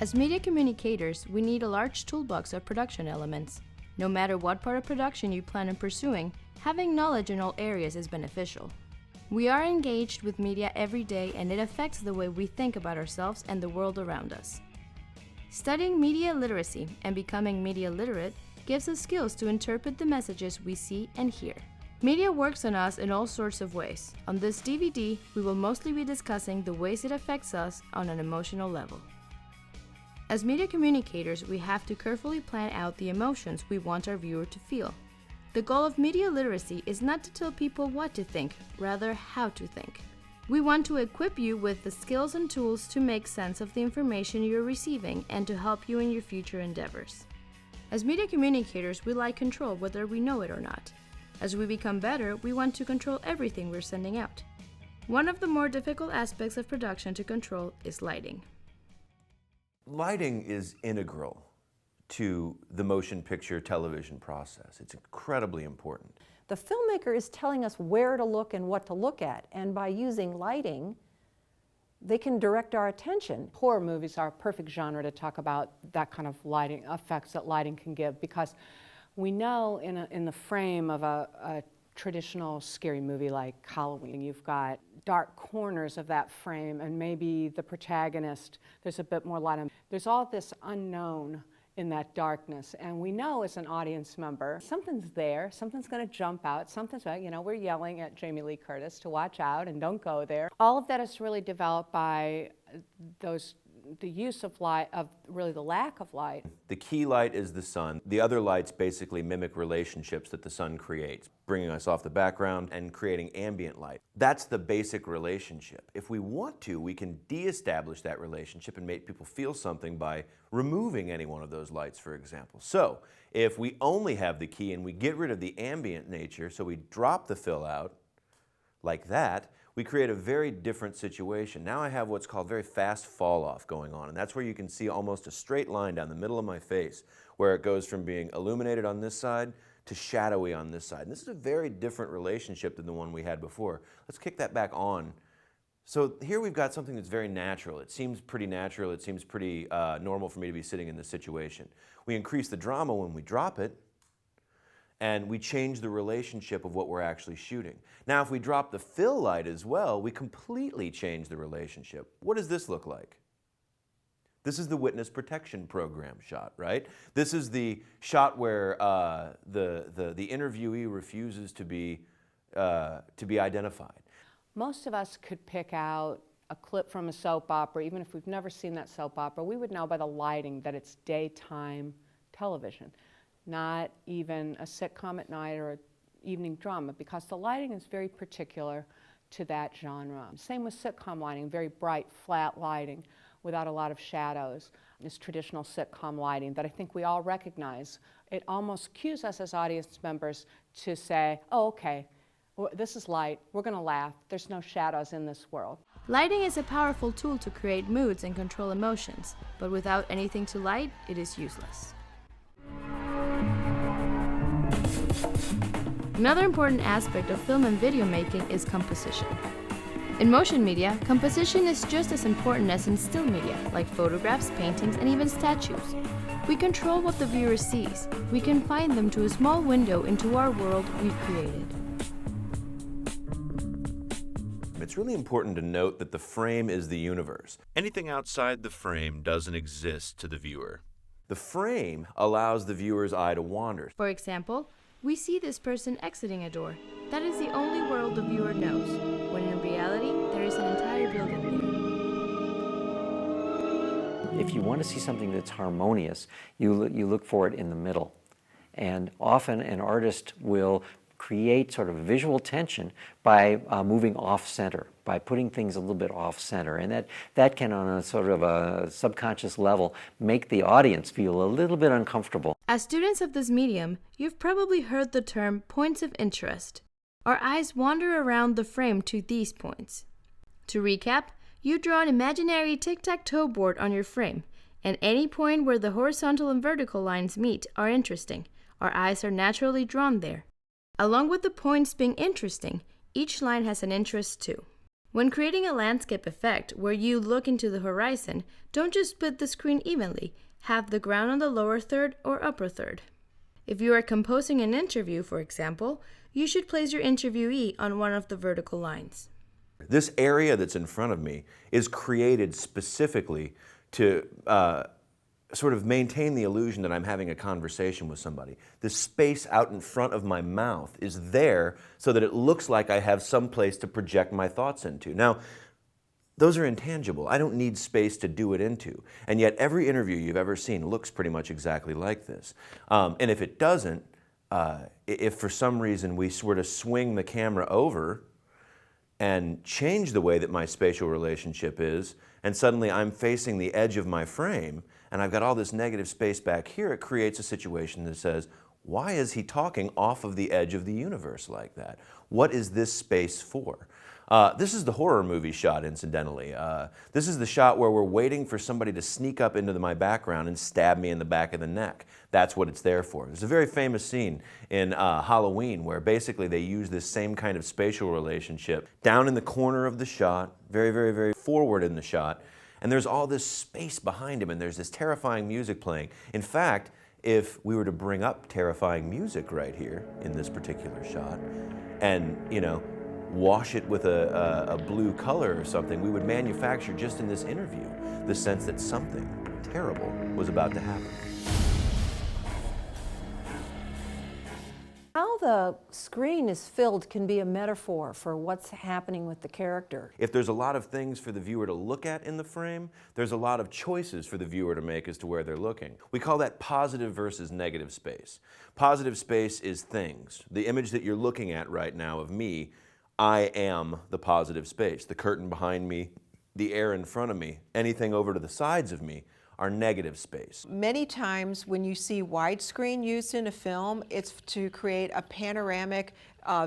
As media communicators, we need a large toolbox of production elements. No matter what part of production you plan on pursuing, having knowledge in all areas is beneficial. We are engaged with media every day, and it affects the way we think about ourselves and the world around us. Studying media literacy and becoming media literate gives us skills to interpret the messages we see and hear. Media works on us in all sorts of ways. On this DVD, we will mostly be discussing the ways it affects us on an emotional level. As media communicators, we have to carefully plan out the emotions we want our viewer to feel. The goal of media literacy is not to tell people what to think, rather how to think. We want to equip you with the skills and tools to make sense of the information you're receiving and to help you in your future endeavors. As media communicators, we like control whether we know it or not. As we become better, we want to control everything we're sending out. One of the more difficult aspects of production to control is lighting. Lighting is integral to the motion picture television process. It's incredibly important. The filmmaker is telling us where to look and what to look at, and by using lighting, they can direct our attention. Horror movies are a perfect genre to talk about that kind of lighting effects that lighting can give, because we know in the frame of a traditional scary movie like Halloween, you've got dark corners of that frame, and maybe the protagonist, there's a bit more light on. There's all this unknown in that darkness, and we know as an audience member, something's there, something's gonna jump out, we're yelling at Jamie Lee Curtis to watch out and don't go there. All of that is really developed by the use of light, of really the lack of light. The key light is the sun. The other lights basically mimic relationships that the sun creates, bringing us off the background and creating ambient light. That's the basic relationship. If we want to, we can de-establish that relationship and make people feel something by removing any one of those lights, for example. So, if we only have the key and we get rid of the ambient nature, so we drop the fill out like that, we create a very different situation. Now I have what's called very fast fall off going on, and that's where you can see almost a straight line down the middle of my face, where it goes from being illuminated on this side to shadowy on this side. And this is a very different relationship than the one we had before. Let's kick that back on. So here we've got something that's very natural. It seems pretty natural. It seems pretty normal for me to be sitting in this situation. We increase the drama when we drop it, and we change the relationship of what we're actually shooting. Now, if we drop the fill light as well, we completely change the relationship. What does this look like? This is the witness protection program shot, right? This is the shot where the interviewee refuses to be identified. Most of us could pick out a clip from a soap opera, even if we've never seen that soap opera. We would know by the lighting that it's daytime television, not even a sitcom at night or an evening drama, because the lighting is very particular to that genre. Same with sitcom lighting, very bright, flat lighting without a lot of shadows. This traditional sitcom lighting that I think we all recognize. It almost cues us as audience members to say, oh, okay, this is light, we're gonna laugh, there's no shadows in this world. Lighting is a powerful tool to create moods and control emotions, but without anything to light, it is useless. Another important aspect of film and video making is composition. In motion media, composition is just as important as in still media, like photographs, paintings, and even statues. We control what the viewer sees. We confine them to a small window into our world we've created. It's really important to note that the frame is the universe. Anything outside the frame doesn't exist to the viewer. The frame allows the viewer's eye to wander. For example, we see this person exiting a door. That is the only world the viewer knows, when in reality, there is an entire building there. If you want to see something that's harmonious, you look for it in the middle. And often an artist will create sort of visual tension by moving off-center, by putting things a little bit off-center. And that can, on a sort of a subconscious level, make the audience feel a little bit uncomfortable. As students of this medium, you've probably heard the term points of interest. Our eyes wander around the frame to these points. To recap, you draw an imaginary tic-tac-toe board on your frame, and any point where the horizontal and vertical lines meet are interesting. Our eyes are naturally drawn there. Along with the points being interesting, each line has an interest too. When creating a landscape effect where you look into the horizon, don't just split the screen evenly. Have the ground on the lower third or upper third. If you are composing an interview, for example, you should place your interviewee on one of the vertical lines. This area that's in front of me is created specifically to sort of maintain the illusion that I'm having a conversation with somebody. The space out in front of my mouth is there so that it looks like I have some place to project my thoughts into. Now, those are intangible. I don't need space to do it into. And yet every interview you've ever seen looks pretty much exactly like this. And if it doesn't, if for some reason we were to swing the camera over and change the way that my spatial relationship is, and suddenly I'm facing the edge of my frame, and I've got all this negative space back here, it creates a situation that says, why is he talking off of the edge of the universe like that? What is this space for? This is the horror movie shot, incidentally. This is the shot where we're waiting for somebody to sneak up into my background and stab me in the back of the neck. That's what it's there for. There's a very famous scene in Halloween where basically they use this same kind of spatial relationship down in the corner of the shot, very, very, very forward in the shot, and there's all this space behind him, and there's this terrifying music playing. In fact, if we were to bring up terrifying music right here in this particular shot and, wash it with a blue color or something, we would manufacture just in this interview the sense that something terrible was about to happen. How the screen is filled can be a metaphor for what's happening with the character. If there's a lot of things for the viewer to look at in the frame, there's a lot of choices for the viewer to make as to where they're looking. We call that positive versus negative space. Positive space is things. The image that you're looking at right now of me, I am the positive space. The curtain behind me, the air in front of me, anything over to the sides of me are negative space. Many times when you see widescreen used in a film, it's to create a panoramic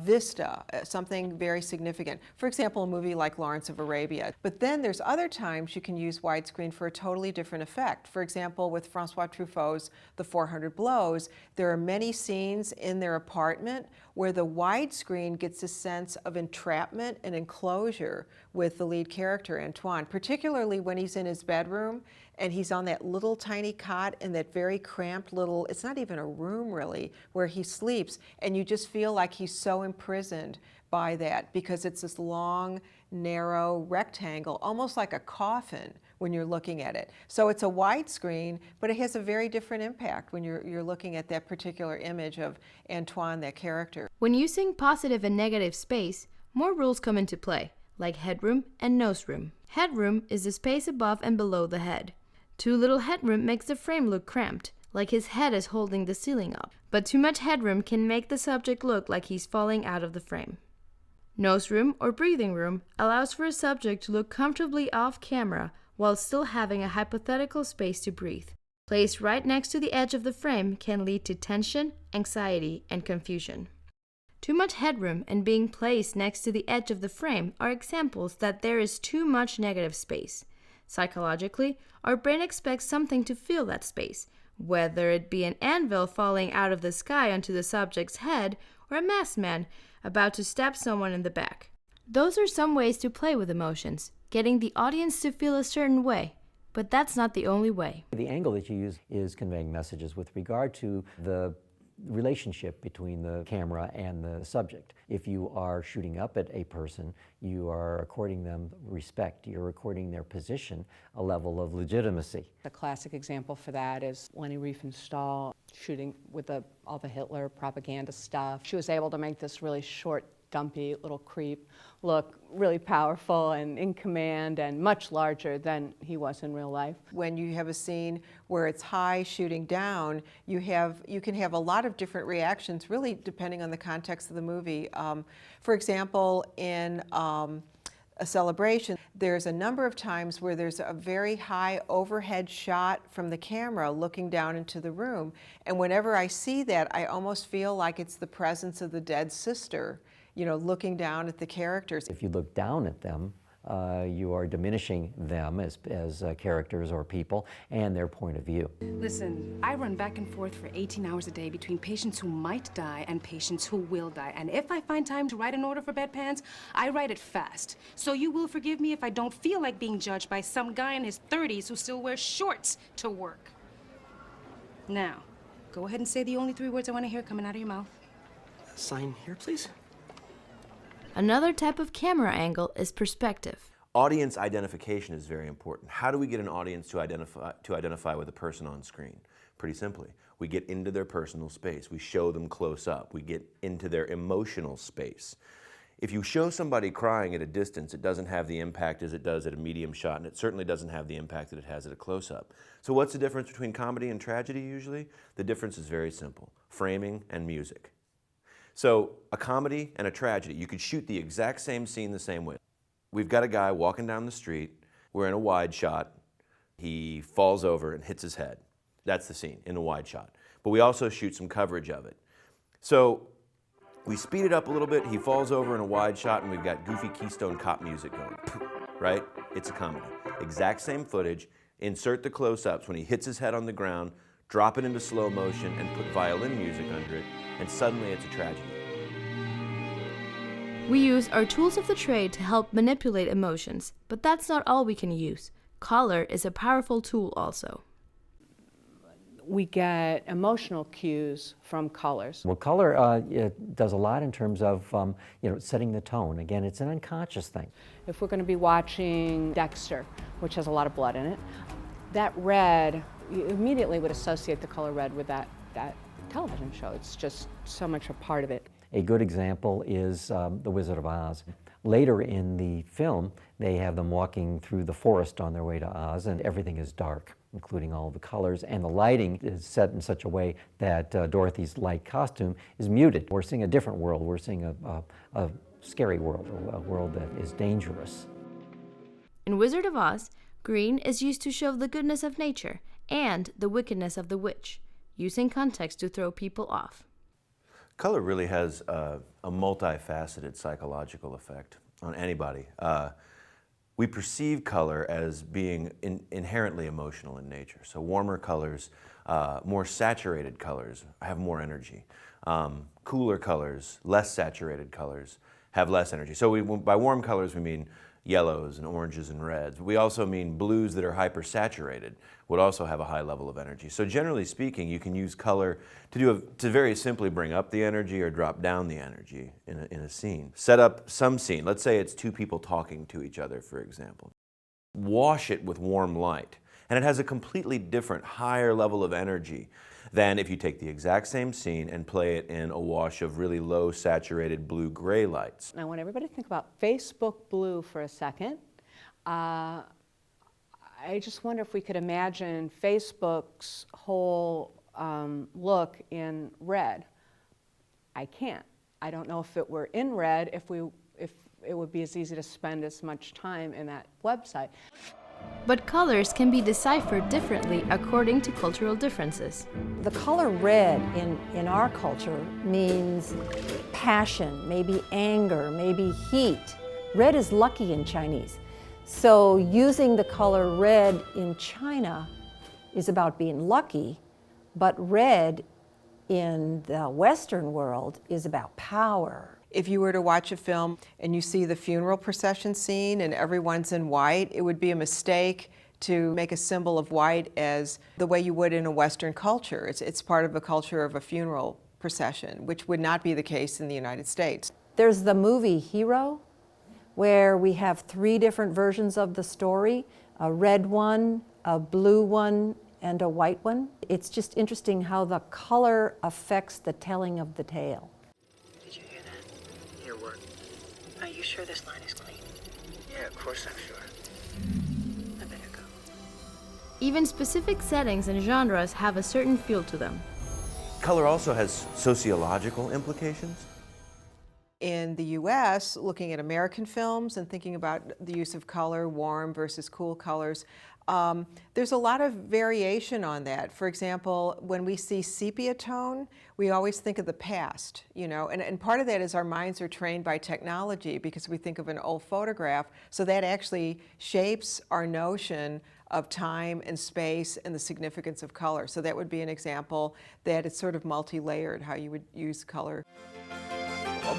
vista, something very significant. For example, a movie like Lawrence of Arabia. But then there's other times you can use widescreen for a totally different effect. For example, with Francois Truffaut's The 400 Blows, there are many scenes in their apartment where the widescreen gets a sense of entrapment and enclosure with the lead character, Antoine, particularly when he's in his bedroom and he's on that little tiny cot in that very cramped little, it's not even a room really, where he sleeps, and you just feel like he's so imprisoned by that because it's this long, narrow rectangle, almost like a coffin when you're looking at it. So it's a widescreen, but it has a very different impact when you're looking at that particular image of Antoine, that character. When using positive and negative space, more rules come into play, like headroom and nose room. Headroom is the space above and below the head. Too little headroom makes the frame look cramped, like his head is holding the ceiling up. But too much headroom can make the subject look like he's falling out of the frame. Nose room or breathing room allows for a subject to look comfortably off camera while still having a hypothetical space to breathe. Placed right next to the edge of the frame can lead to tension, anxiety, and confusion. Too much headroom and being placed next to the edge of the frame are examples that there is too much negative space. Psychologically, our brain expects something to fill that space, whether it be an anvil falling out of the sky onto the subject's head or a masked man about to stab someone in the back. Those are some ways to play with emotions, getting the audience to feel a certain way, but that's not the only way. The angle that you use is conveying messages with regard to the relationship between the camera and the subject. If you are shooting up at a person, you are according them respect. You're according their position a level of legitimacy. A classic example for that is Leni Riefenstahl shooting with all the Hitler propaganda stuff. She was able to make this really short, dumpy little creep look really powerful and in command and much larger than he was in real life. When you have a scene where it's high shooting down, you can have a lot of different reactions, really depending on the context of the movie. For example, in A Celebration, there's a number of times where there's a very high overhead shot from the camera looking down into the room. And whenever I see that, I almost feel like it's the presence of the dead sister, looking down at the characters. If you look down at them, you are diminishing them as characters or people and their point of view. Listen, I run back and forth for 18 hours a day between patients who might die and patients who will die. And if I find time to write an order for bedpans, I write it fast. So you will forgive me if I don't feel like being judged by some guy in his 30s who still wears shorts to work. Now, go ahead and say the only 3 words I want to hear coming out of your mouth. Sign here, please. Another type of camera angle is perspective. Audience identification is very important. How do we get an audience to identify with a person on screen? Pretty simply, we get into their personal space. We show them close up. We get into their emotional space. If you show somebody crying at a distance, it doesn't have the impact as it does at a medium shot, and it certainly doesn't have the impact that it has at a close-up. So what's the difference between comedy and tragedy usually? The difference is very simple: framing and music. So a comedy and a tragedy, you could shoot the exact same scene the same way. We've got a guy walking down the street, we're in a wide shot, he falls over and hits his head. That's the scene in a wide shot. But we also shoot some coverage of it. So we speed it up a little bit, he falls over in a wide shot, and we've got goofy Keystone Cop music going, right? It's a comedy. Exact same footage, insert the close-ups when he hits his head on the ground, drop it into slow motion, and put violin music under it, and suddenly it's a tragedy. We use our tools of the trade to help manipulate emotions, but that's not all we can use. Color is a powerful tool also. We get emotional cues from colors. Well, color it does a lot in terms of setting the tone. Again, it's an unconscious thing. If we're going to be watching Dexter, which has a lot of blood in it, that red, you immediately would associate the color red with that television show. It's just so much a part of it. A good example is The Wizard of Oz. Later in the film, they have them walking through the forest on their way to Oz, and everything is dark, including all the colors, and the lighting is set in such a way that Dorothy's light costume is muted. We're seeing a different world. We're seeing a scary world, a world that is dangerous. In Wizard of Oz, green is used to show the goodness of nature and the wickedness of the witch, using context to throw people off. Color really has a multifaceted psychological effect on anybody. We perceive color as being inherently emotional in nature. So warmer colors, more saturated colors have more energy. Cooler colors, less saturated colors have less energy. So by warm colors we mean yellows and oranges and reds. We also mean blues that are hypersaturated would also have a high level of energy. So generally speaking, you can use color to very simply bring up the energy or drop down the energy in a scene. Set up some scene. Let's say it's 2 people talking to each other, for example. Wash it with warm light, and it has a completely different, higher level of energy than if you take the exact same scene and play it in a wash of really low saturated blue-gray lights. I want everybody to think about Facebook blue for a second. I just wonder if we could imagine Facebook's whole look in red. I can't. I don't know if it were in red, if it would be as easy to spend as much time in that website. But colors can be deciphered differently according to cultural differences. The color red in our culture means passion, maybe anger, maybe heat. Red is lucky in Chinese. So using the color red in China is about being lucky, but red in the Western world is about power. If you were to watch a film and you see the funeral procession scene and everyone's in white, it would be a mistake to make a symbol of white as the way you would in a Western culture. It's part of the culture of a funeral procession, which would not be the case in the United States. There's the movie Hero, where we have 3 different versions of the story, a red one, a blue one, and a white one. It's just interesting how the color affects the telling of the tale. Did you hear that? Hear what? Are you sure this line is clean? Yeah, of course I'm sure. I better go. Even specific settings and genres have a certain feel to them. Color also has sociological implications. in the US, looking at American films and thinking about the use of color, warm versus cool colors, there's a lot of variation on that. For example, when we see sepia tone, we always think of the past, you know, and part of that is our minds are trained by technology because we think of an old photograph, so that actually shapes our notion of time and space and the significance of color. So that would be an example that it's sort of multi-layered, how you would use color.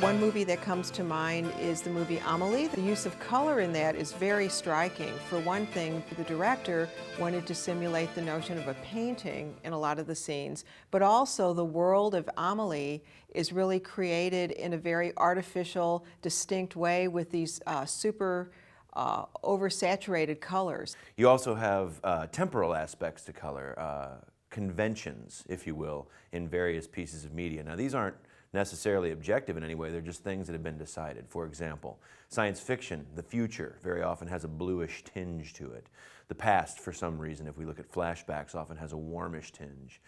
One movie that comes to mind is the movie Amelie. The use of color in that is very striking. For one thing, the director wanted to simulate the notion of a painting in a lot of the scenes, but also the world of Amelie is really created in a very artificial, distinct way with these super oversaturated colors. You also have temporal aspects to color, conventions, if you will, in various pieces of media. Now, these aren't necessarily objective in any way, they're just things that have been decided. For example, science fiction, the future, very often has a bluish tinge to it. The past, for some reason, if we look at flashbacks, often has a warmish tinge.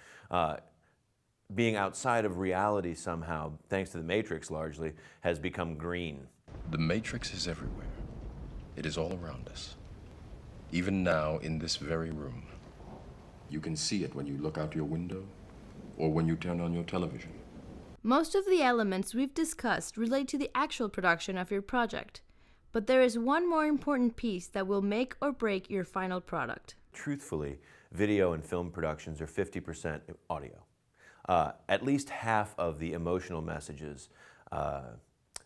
Being outside of reality somehow, thanks to the Matrix largely, has become green. The Matrix is everywhere. It is all around us. Even now, in this very room. You can see it when you look out your window or when you turn on your television. Most of the elements we've discussed relate to the actual production of your project, but there is one more important piece that will make or break your final product. Truthfully, video and film productions are 50% audio. At least half of the emotional messages,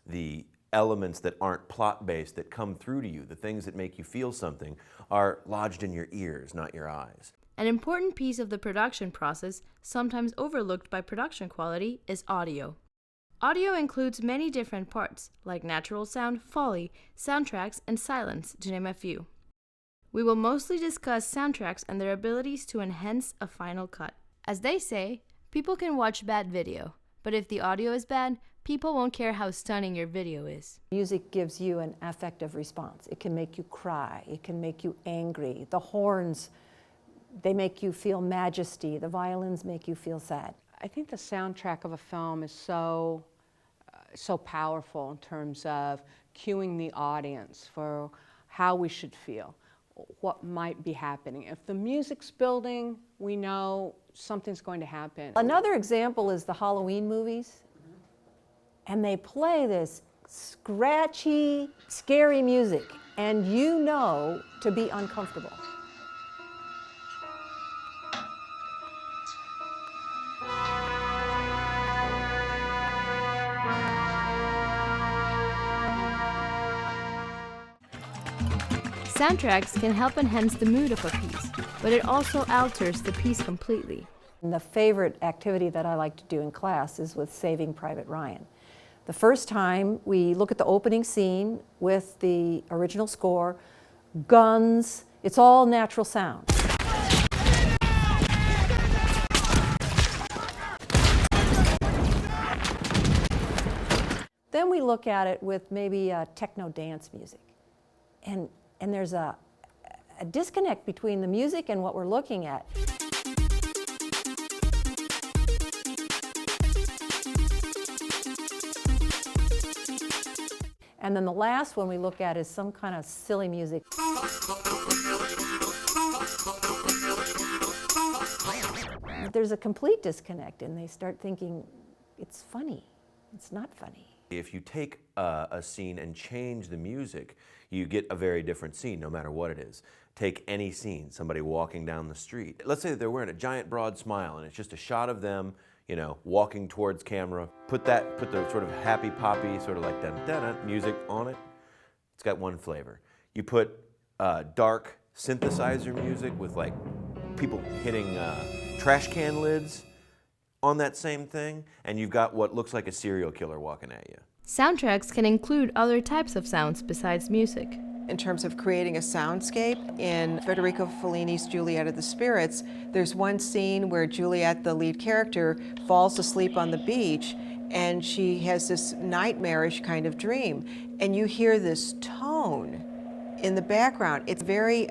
the elements that aren't plot-based that come through to you, the things that make you feel something, are lodged in your ears, not your eyes. An important piece of the production process, sometimes overlooked by production quality, is audio. Audio includes many different parts, like natural sound, Foley, soundtracks, and silence, to name a few. We will mostly discuss soundtracks and their abilities to enhance a final cut. As they say, people can watch bad video, but if the audio is bad, people won't care how stunning your video is. Music gives you an affective response. It can make you cry, it can make you angry. The horns, they make you feel majesty. The violins make you feel sad. I think the soundtrack of a film is so powerful in terms of cueing the audience for how we should feel, what might be happening. If the music's building, we know something's going to happen. Another example is the Halloween movies. And they play this scratchy, scary music, and you know to be uncomfortable. Soundtracks can help enhance the mood of a piece, but it also alters the piece completely. And the favorite activity that I like to do in class is with Saving Private Ryan. The first time we look at the opening scene with the original score, guns, it's all natural sound. Then we look at it with maybe techno dance music. And there's a disconnect between the music and what we're looking at. And then the last one we look at is some kind of silly music. There's a complete disconnect, and they start thinking, it's funny. It's not funny. If you take a scene and change the music, you get a very different scene, no matter what it is. Take any scene, somebody walking down the street. Let's say that they're wearing a giant broad smile, and it's just a shot of them, you know, walking towards camera. Put the sort of happy poppy, sort of like dun-dun-dun music on it. It's got one flavor. You put dark synthesizer music with like people hitting trash can lids on that same thing, and you've got what looks like a serial killer walking at you. Soundtracks can include other types of sounds besides music. In terms of creating a soundscape, in Federico Fellini's Juliet of the Spirits, there's one scene where Juliet, the lead character, falls asleep on the beach, and she has this nightmarish kind of dream. And you hear this tone in the background. It's very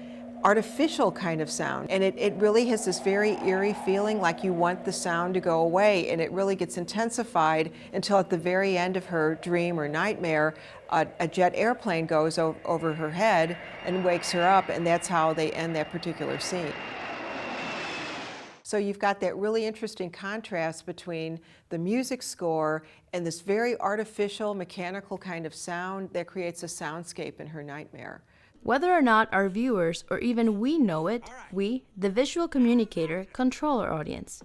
artificial kind of sound. And it really has this very eerie feeling like you want the sound to go away, and it really gets intensified until at the very end of her dream or nightmare, a jet airplane goes over her head and wakes her up, and that's how they end that particular scene. So you've got that really interesting contrast between the music score and this very artificial, mechanical kind of sound that creates a soundscape in her nightmare. Whether or not our viewers or even we know it, we, the visual communicator, control our audience.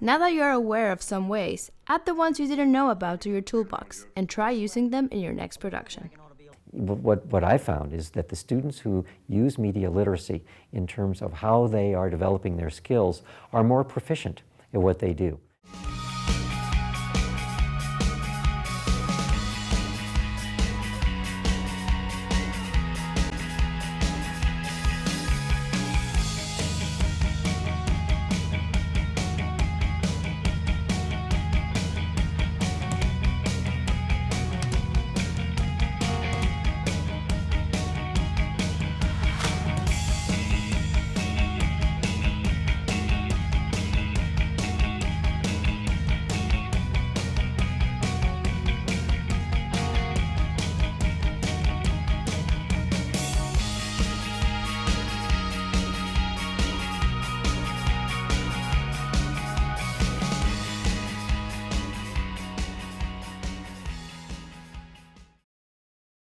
Now that you are aware of some ways, add the ones you didn't know about to your toolbox and try using them in your next production. What I found is that the students who use media literacy in terms of how they are developing their skills are more proficient at what they do.